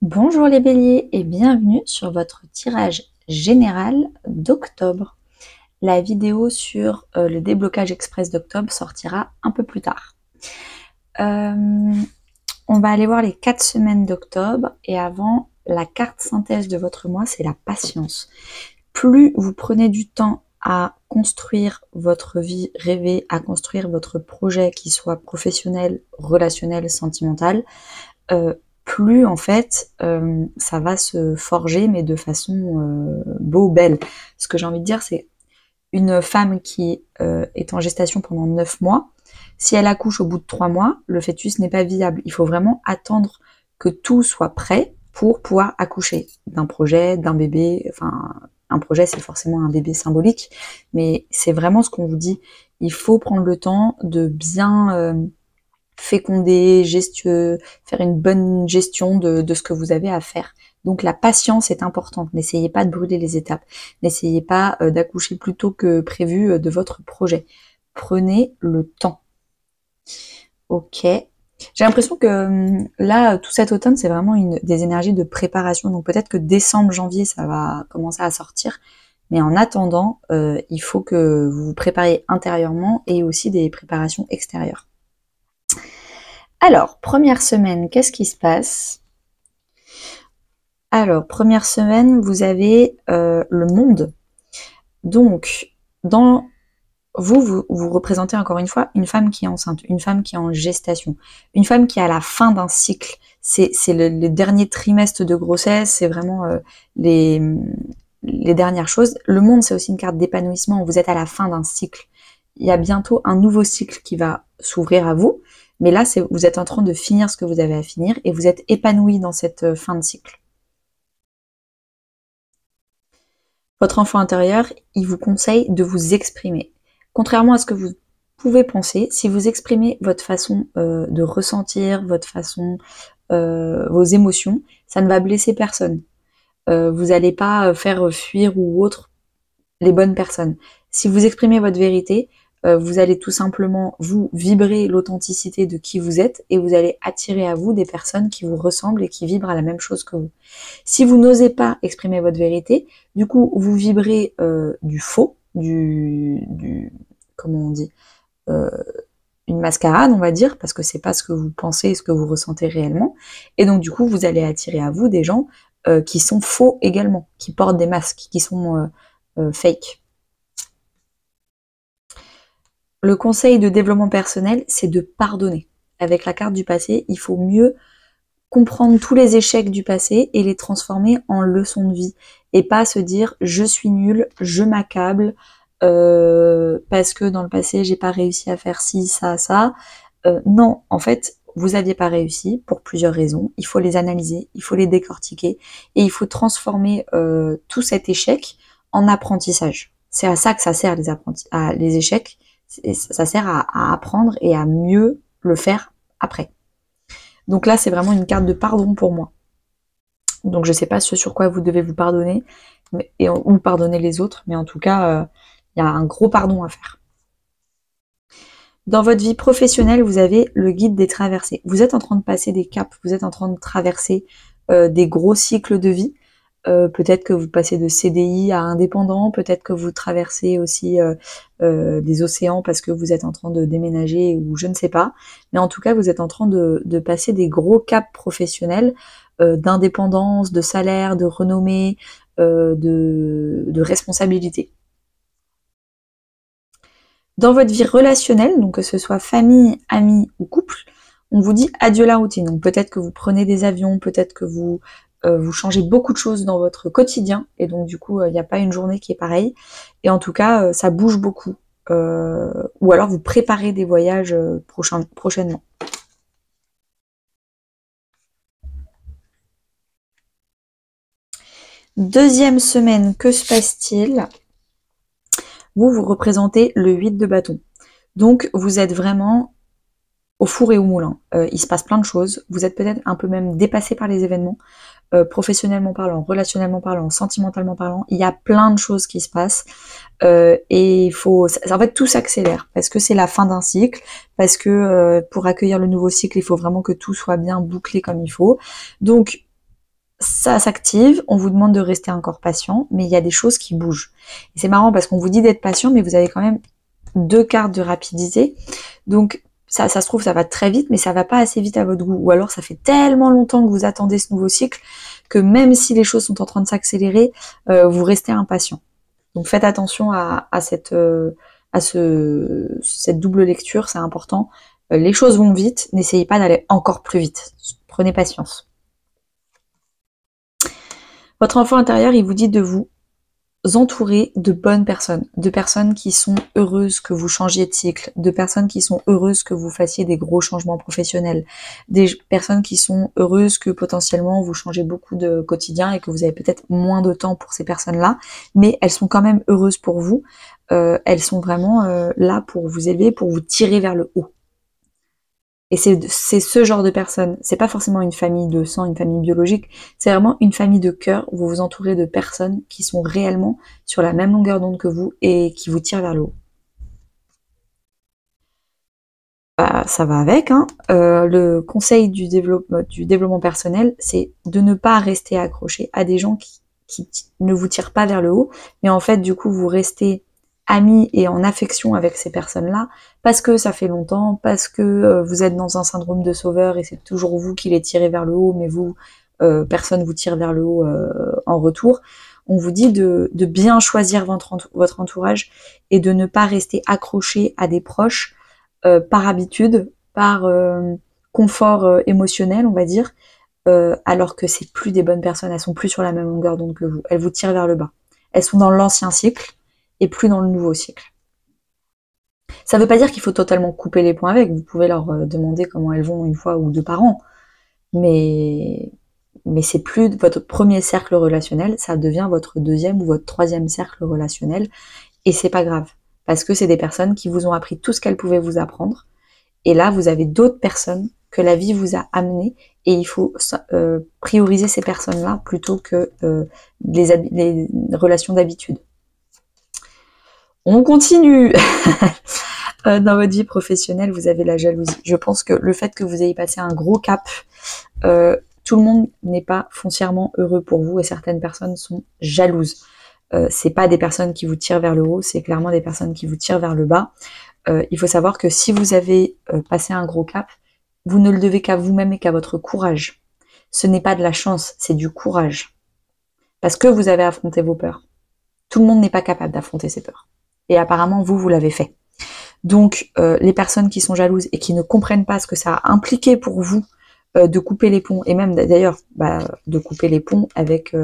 Bonjour les béliers et bienvenue sur votre tirage général d'octobre. La vidéo sur le déblocage express d'octobre sortira un peu plus tard. On va aller voir les 4 semaines d'octobre et avant, la carte synthèse de votre mois, c'est la patience. Plus vous prenez du temps à construire votre vie rêvée, à construire votre projet qui soit professionnel, relationnel, sentimental, plus en fait ça va se forger, mais de façon belle. Ce que j'ai envie de dire, c'est une femme qui est en gestation pendant 9 mois, si elle accouche au bout de 3 mois, le fœtus n'est pas viable. Il faut vraiment attendre que tout soit prêt pour pouvoir accoucher d'un projet, d'un bébé. Enfin, un projet, c'est forcément un bébé symbolique, mais c'est vraiment ce qu'on vous dit. Il faut prendre le temps de bien féconder, faire une bonne gestion de ce que vous avez à faire. Donc la patience est importante. N'essayez pas de brûler les étapes. N'essayez pas d'accoucher plus tôt que prévu de votre projet. Prenez le temps. Ok. J'ai l'impression que là, tout cet automne, c'est vraiment des énergies de préparation. Donc peut-être que décembre, janvier, ça va commencer à sortir. Mais en attendant, il faut que vous vous prépariez intérieurement et aussi des préparations extérieures. Alors, première semaine, qu'est-ce qui se passe? Alors, première semaine, vous avez le monde. Donc, vous représentez encore une fois une femme qui est enceinte, une femme qui est en gestation, une femme qui est à la fin d'un cycle. C'est le dernier trimestre de grossesse, c'est vraiment les dernières choses. Le monde, c'est aussi une carte d'épanouissement. Vous êtes à la fin d'un cycle. Il y a bientôt un nouveau cycle qui va s'ouvrir à vous. Mais là, vous êtes en train de finir ce que vous avez à finir et vous êtes épanoui dans cette fin de cycle. Votre enfant intérieur, il vous conseille de vous exprimer. Contrairement à ce que vous pouvez penser, si vous exprimez votre façon de ressentir, votre façon, vos émotions, ça ne va blesser personne. Vous n'allez pas faire fuir ou autre les bonnes personnes. Si vous exprimez votre vérité, vous allez tout simplement vous vibrer l'authenticité de qui vous êtes et vous allez attirer à vous des personnes qui vous ressemblent et qui vibrent à la même chose que vous. Si vous n'osez pas exprimer votre vérité, du coup vous vibrez du faux, comment on dit, une mascarade on va dire, parce que c'est pas ce que vous pensez et ce que vous ressentez réellement, et donc du coup vous allez attirer à vous des gens qui sont faux également, qui portent des masques, qui sont fake. Le conseil de développement personnel, c'est de pardonner. Avec la carte du passé, il faut mieux comprendre tous les échecs du passé et les transformer en leçons de vie. Et pas se dire je suis nul, je m'accable, parce que dans le passé j'ai pas réussi à faire ci, ça, ça. Non, en fait, vous n'aviez pas réussi pour plusieurs raisons. Il faut les analyser, il faut les décortiquer et il faut transformer tout cet échec en apprentissage. C'est à ça que ça sert les échecs. Ça sert à apprendre et à mieux le faire après. Donc là, c'est vraiment une carte de pardon pour moi. Donc je sais pas ce sur quoi vous devez vous pardonner ou pardonner les autres, mais en tout cas, il y a un gros pardon à faire. Dans votre vie professionnelle, vous avez le guide des traversées. Vous êtes en train de passer des caps, vous êtes en train de traverser des gros cycles de vie. Peut-être que vous passez de CDI à indépendant, peut-être que vous traversez aussi des océans parce que vous êtes en train de déménager ou je ne sais pas. Mais en tout cas, vous êtes en train de passer des gros caps professionnels d'indépendance, de salaire, de renommée, de responsabilité. Dans votre vie relationnelle, donc que ce soit famille, amis ou couple, on vous dit adieu la routine. Donc peut-être que vous prenez des avions, peut-être que vous changez beaucoup de choses dans votre quotidien, et donc du coup, il n'y a pas une journée qui est pareille. Et en tout cas, ça bouge beaucoup. Ou alors vous préparez des voyages prochainement. Deuxième semaine, que se passe-t-il? Vous représentez le 8 de bâton. Donc vous êtes vraiment au four et au moulin. Il se passe plein de choses. Vous êtes peut-être un peu même dépassé par les événements. Professionnellement parlant, relationnellement parlant, sentimentalement parlant, il y a plein de choses qui se passent et en fait tout s'accélère parce que c'est la fin d'un cycle, parce que pour accueillir le nouveau cycle, il faut vraiment que tout soit bien bouclé comme il faut. Donc ça s'active, on vous demande de rester encore patient, mais il y a des choses qui bougent. Et c'est marrant parce qu'on vous dit d'être patient, mais vous avez quand même 2 cartes de rapidité. Donc ça se trouve, ça va très vite, mais ça va pas assez vite à votre goût. Ou alors ça fait tellement longtemps que vous attendez ce nouveau cycle que même si les choses sont en train de s'accélérer, vous restez impatient. Donc faites attention à cette double lecture, c'est important. Les choses vont vite, n'essayez pas d'aller encore plus vite. Prenez patience. Votre enfant intérieur, il vous dit de vous entourer de bonnes personnes, de personnes qui sont heureuses que vous changiez de cycle, de personnes qui sont heureuses que vous fassiez des gros changements professionnels, des personnes qui sont heureuses que potentiellement vous changez beaucoup de quotidien et que vous avez peut-être moins de temps pour ces personnes-là, mais elles sont quand même heureuses pour vous, elles sont vraiment là pour vous élever, pour vous tirer vers le haut. Et c'est ce genre de personnes, c'est pas forcément une famille de sang, une famille biologique, c'est vraiment une famille de cœur où vous vous entourez de personnes qui sont réellement sur la même longueur d'onde que vous et qui vous tirent vers le haut. Bah, ça va avec, hein. Le conseil du développement personnel, c'est de ne pas rester accroché à des gens qui ne vous tirent pas vers le haut, mais en fait, du coup, vous restez amis et en affection avec ces personnes-là, parce que ça fait longtemps, parce que vous êtes dans un syndrome de sauveur et c'est toujours vous qui les tirez vers le haut, mais vous, personne vous tire vers le haut en retour. On vous dit de bien choisir votre entourage et de ne pas rester accroché à des proches par habitude, par confort émotionnel, on va dire, alors que c'est plus des bonnes personnes, elles sont plus sur la même longueur d'onde que vous, elles vous tirent vers le bas. Elles sont dans l'ancien cycle, et plus dans le nouveau cycle. Ça ne veut pas dire qu'il faut totalement couper les ponts avec, vous pouvez leur demander comment elles vont une fois ou 2 par an, mais c'est plus votre premier cercle relationnel, ça devient votre 2e ou votre 3e cercle relationnel, et c'est pas grave, parce que c'est des personnes qui vous ont appris tout ce qu'elles pouvaient vous apprendre, et là vous avez d'autres personnes que la vie vous a amenées, et il faut prioriser ces personnes-là plutôt que les relations d'habitude. On continue. Dans votre vie professionnelle, vous avez la jalousie. Je pense que le fait que vous ayez passé un gros cap, tout le monde n'est pas foncièrement heureux pour vous et certaines personnes sont jalouses. C'est pas des personnes qui vous tirent vers le haut, c'est clairement des personnes qui vous tirent vers le bas. Il faut savoir que si vous avez passé un gros cap, vous ne le devez qu'à vous-même et qu'à votre courage. Ce n'est pas de la chance, c'est du courage. Parce que vous avez affronté vos peurs. Tout le monde n'est pas capable d'affronter ses peurs. Et apparemment, vous l'avez fait. Donc, les personnes qui sont jalouses et qui ne comprennent pas ce que ça a impliqué pour vous de couper les ponts, et même d'ailleurs de couper les ponts avec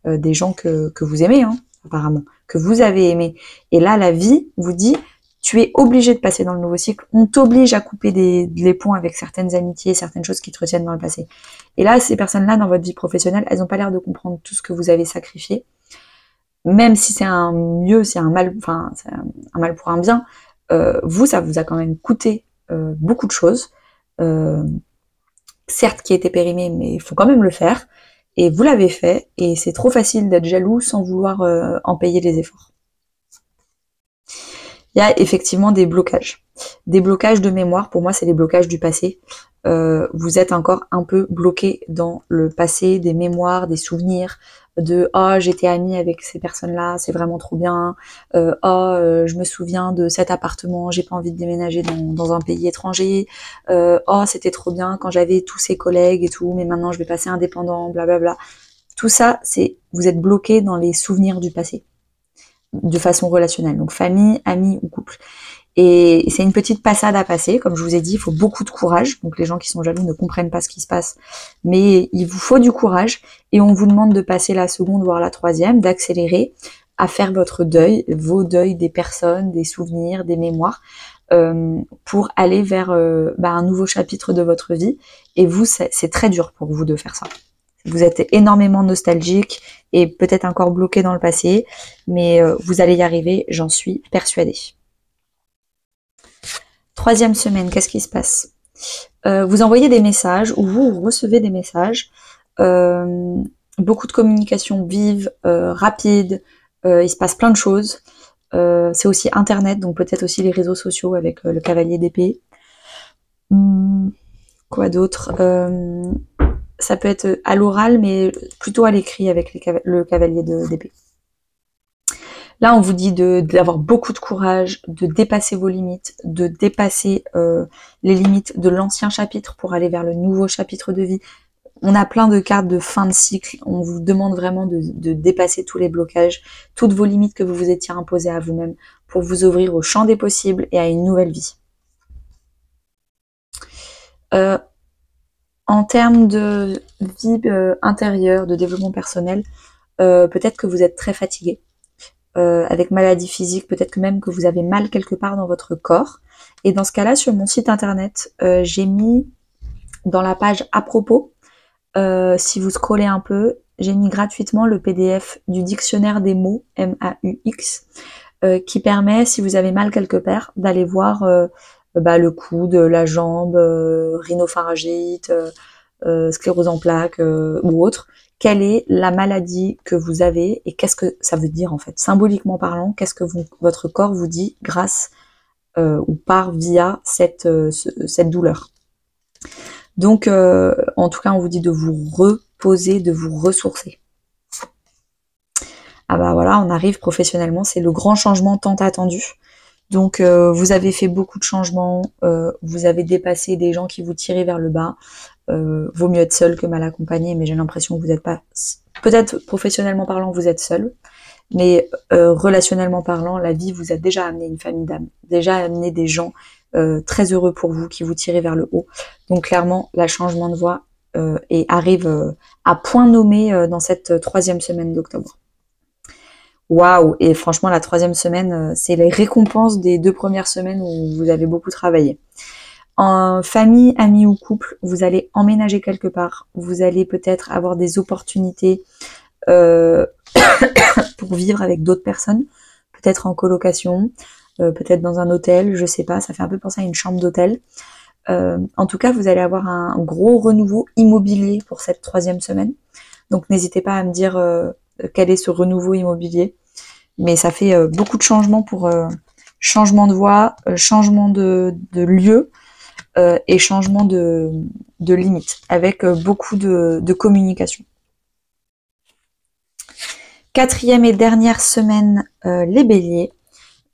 des gens que vous aimez, hein, apparemment, que vous avez aimé. Et là, la vie vous dit, tu es obligé de passer dans le nouveau cycle, on t'oblige à couper les ponts avec certaines amitiés, certaines choses qui te retiennent dans le passé. Et là, ces personnes-là, dans votre vie professionnelle, elles n'ont pas l'air de comprendre tout ce que vous avez sacrifié. Même si c'est un mieux, c'est un mal, enfin, c'est un mal pour un bien, vous, ça vous a quand même coûté beaucoup de choses, certes qui étaient périmées, mais il faut quand même le faire, et vous l'avez fait, et c'est trop facile d'être jaloux sans vouloir en payer les efforts. Il y a effectivement des blocages de mémoire, pour moi c'est les blocages du passé. Vous êtes encore un peu bloqué dans le passé, des mémoires, des souvenirs, de « oh, j'étais amie avec ces personnes-là, c'est vraiment trop bien. Je me souviens de cet appartement, j'ai pas envie de déménager dans un pays étranger. Oh, c'était trop bien quand j'avais tous ces collègues et tout, mais maintenant je vais passer indépendant, blablabla. » Tout ça, vous êtes bloqué dans les souvenirs du passé, de façon relationnelle, donc famille, amis ou couple. Et c'est une petite passade à passer, comme je vous ai dit, il faut beaucoup de courage, donc les gens qui sont jaloux ne comprennent pas ce qui se passe, mais il vous faut du courage, et on vous demande de passer la seconde, voire la 3e, d'accélérer, à faire votre deuil, vos deuils des personnes, des souvenirs, des mémoires, pour aller vers un nouveau chapitre de votre vie, et vous, c'est très dur pour vous de faire ça. Vous êtes énormément nostalgique, et peut-être encore bloqué dans le passé, mais vous allez y arriver, j'en suis persuadée. 3e semaine, qu'est-ce qui se passe? Vous envoyez des messages ou vous recevez des messages, beaucoup de communication vive, rapide, il se passe plein de choses. C'est aussi Internet, donc peut-être aussi les réseaux sociaux avec le cavalier d'épée. Quoi d'autre? ça peut être à l'oral, mais plutôt à l'écrit avec le cavalier d'épée. Là, on vous dit d'avoir beaucoup de courage, de dépasser vos limites, de dépasser les limites de l'ancien chapitre pour aller vers le nouveau chapitre de vie. On a plein de cartes de fin de cycle. On vous demande vraiment de dépasser tous les blocages, toutes vos limites que vous vous étiez imposées à vous-même pour vous ouvrir au champ des possibles et à une nouvelle vie. En termes de vie intérieure, de développement personnel, peut-être que vous êtes très fatigué. Avec maladie physique, peut-être que même que vous avez mal quelque part dans votre corps. Et dans ce cas-là, sur mon site internet, j'ai mis dans la page à propos, si vous scrollez un peu, j'ai mis gratuitement le PDF du dictionnaire des mots, M-A-U-X, qui permet, si vous avez mal quelque part, d'aller voir le coude, la jambe, rhinopharyngite, sclérose en plaques ou autre. Quelle est la maladie que vous avez et qu'est-ce que ça veut dire en fait, symboliquement parlant, qu'est-ce que votre corps vous dit grâce ou via cette douleur. Donc, en tout cas, on vous dit de vous reposer, de vous ressourcer. Ah bah voilà, on arrive professionnellement, c'est le grand changement tant attendu. Donc, vous avez fait beaucoup de changements, vous avez dépassé des gens qui vous tiraient vers le bas. Vaut mieux être seul que mal accompagné, mais j'ai l'impression que vous n'êtes pas... Peut-être professionnellement parlant, vous êtes seul, mais relationnellement parlant, la vie vous a déjà amené une famille d'âmes, déjà amené des gens très heureux pour vous, qui vous tiraient vers le haut. Donc clairement, le changement de voie arrive à point nommé dans cette 3e semaine d'octobre. Waouh! Et franchement, la 3e semaine, c'est les récompenses des 2 premières semaines où vous avez beaucoup travaillé. En famille, amis ou couple, vous allez emménager quelque part. Vous allez peut-être avoir des opportunités pour vivre avec d'autres personnes, peut-être en colocation, peut-être dans un hôtel, je sais pas, ça fait un peu penser à une chambre d'hôtel. En tout cas, vous allez avoir un gros renouveau immobilier pour cette 3e semaine. Donc n'hésitez pas à me dire quel est ce renouveau immobilier. Mais ça fait beaucoup de changements pour changement de voie, changement de lieu et changement de limites, avec beaucoup de communication. 4e et dernière semaine, les béliers,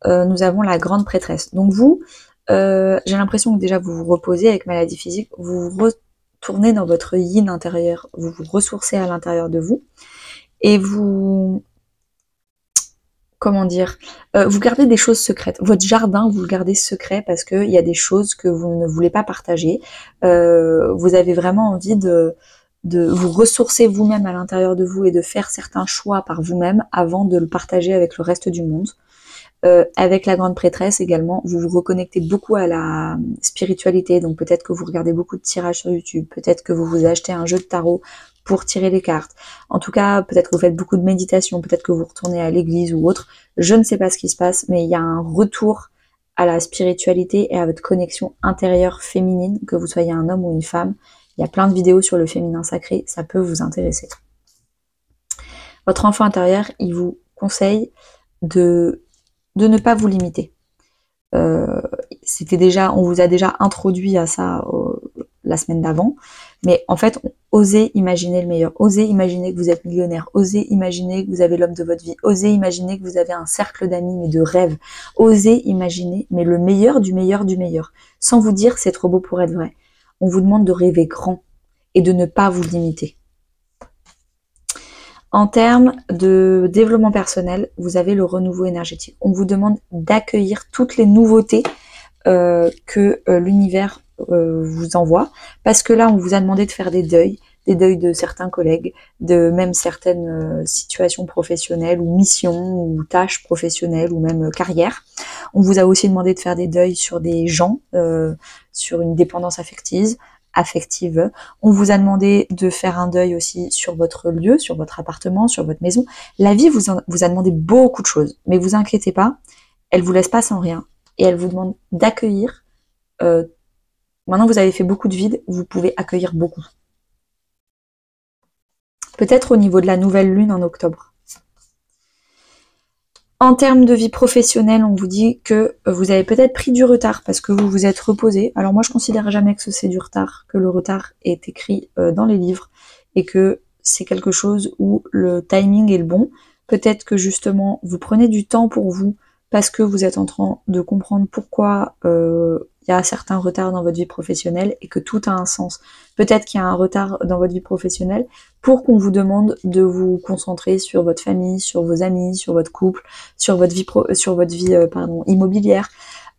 nous avons la grande prêtresse. Donc vous, j'ai l'impression que déjà vous vous reposez avec maladie physique, vous vous retournez dans votre yin intérieur, vous vous ressourcez à l'intérieur de vous, et vous... Comment dire, vous gardez des choses secrètes. Votre jardin, vous le gardez secret parce qu'il y a des choses que vous ne voulez pas partager. Vous avez vraiment envie de vous ressourcer vous-même à l'intérieur de vous et de faire certains choix par vous-même avant de le partager avec le reste du monde. Avec la grande prêtresse également, vous vous reconnectez beaucoup à la spiritualité, donc peut-être que vous regardez beaucoup de tirages sur YouTube, peut-être que vous vous achetez un jeu de tarot pour tirer les cartes. En tout cas, peut-être que vous faites beaucoup de méditation, peut-être que vous retournez à l'église ou autre. Je ne sais pas ce qui se passe, mais il y a un retour à la spiritualité et à votre connexion intérieure féminine, que vous soyez un homme ou une femme. Il y a plein de vidéos sur le féminin sacré, ça peut vous intéresser. Votre enfant intérieur, il vous conseille de ne pas vous limiter. On vous a déjà introduit à ça la semaine d'avant, mais en fait, osez imaginer le meilleur, osez imaginer que vous êtes millionnaire, osez imaginer que vous avez l'homme de votre vie, osez imaginer que vous avez un cercle d'amis, mais de rêves, osez imaginer, mais le meilleur du meilleur du meilleur, sans vous dire c'est trop beau pour être vrai. On vous demande de rêver grand et de ne pas vous limiter. En termes de développement personnel, vous avez le renouveau énergétique. On vous demande d'accueillir toutes les nouveautés que l'univers vous envoie, parce que là, on vous a demandé de faire des deuils de certains collègues, de même certaines situations professionnelles ou missions ou tâches professionnelles ou même carrière. On vous a aussi demandé de faire des deuils sur des gens, sur une dépendance affective. On vous a demandé de faire un deuil aussi sur votre lieu, sur votre appartement, sur votre maison. La vie vous a demandé beaucoup de choses, mais vous inquiétez pas, elle vous laisse pas sans rien et elle vous demande d'accueillir. Maintenant vous avez fait beaucoup de vide, vous pouvez accueillir beaucoup. Peut-être au niveau de la nouvelle lune en octobre. En termes de vie professionnelle, on vous dit que vous avez peut-être pris du retard parce que vous vous êtes reposé. Alors moi, je considère jamais que c'est du retard, que le retard est écrit dans les livres et que c'est quelque chose où le timing est le bon. Peut-être que justement, vous prenez du temps pour vous parce que vous êtes en train de comprendre pourquoi il y a certains retards dans votre vie professionnelle et que tout a un sens. Peut-être qu'il y a un retard dans votre vie professionnelle pour qu'on vous demande de vous concentrer sur votre famille, sur vos amis, sur votre couple, sur votre vie, immobilière.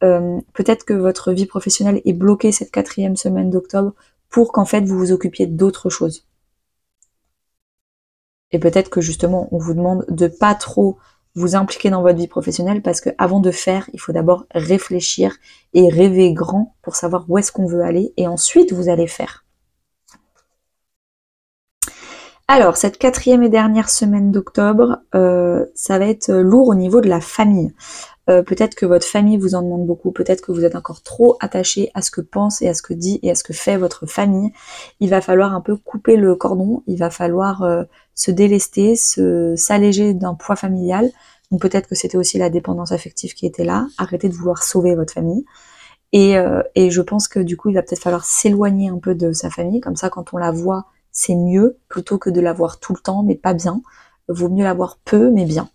Peut-être que votre vie professionnelle est bloquée cette 4e semaine d'octobre pour qu'en fait vous vous occupiez d'autres choses. Et peut-être que justement on vous demande de pas trop vous impliquer dans votre vie professionnelle parce que avant de faire, il faut d'abord réfléchir et rêver grand pour savoir où est-ce qu'on veut aller et ensuite vous allez faire. Alors, cette 4e et dernière semaine d'octobre, ça va être lourd au niveau de la famille. Peut-être que votre famille vous en demande beaucoup, peut-être que vous êtes encore trop attaché à ce que pense et à ce que dit et à ce que fait votre famille. Il va falloir un peu couper le cordon, il va falloir se délester, s'alléger d'un poids familial. Donc peut-être que c'était aussi la dépendance affective qui était là. Arrêtez de vouloir sauver votre famille. Et je pense que du coup, il va peut-être falloir s'éloigner un peu de sa famille. Comme ça, quand on la voit, c'est mieux plutôt que de la voir tout le temps, mais pas bien. Vaut mieux la voir peu, mais bien.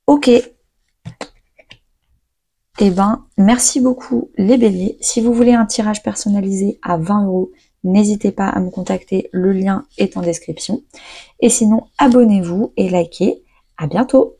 Ok. Eh ben, merci beaucoup les béliers. Si vous voulez un tirage personnalisé à 20 €, n'hésitez pas à me contacter. Le lien est en description. Et sinon, abonnez-vous et likez. À bientôt.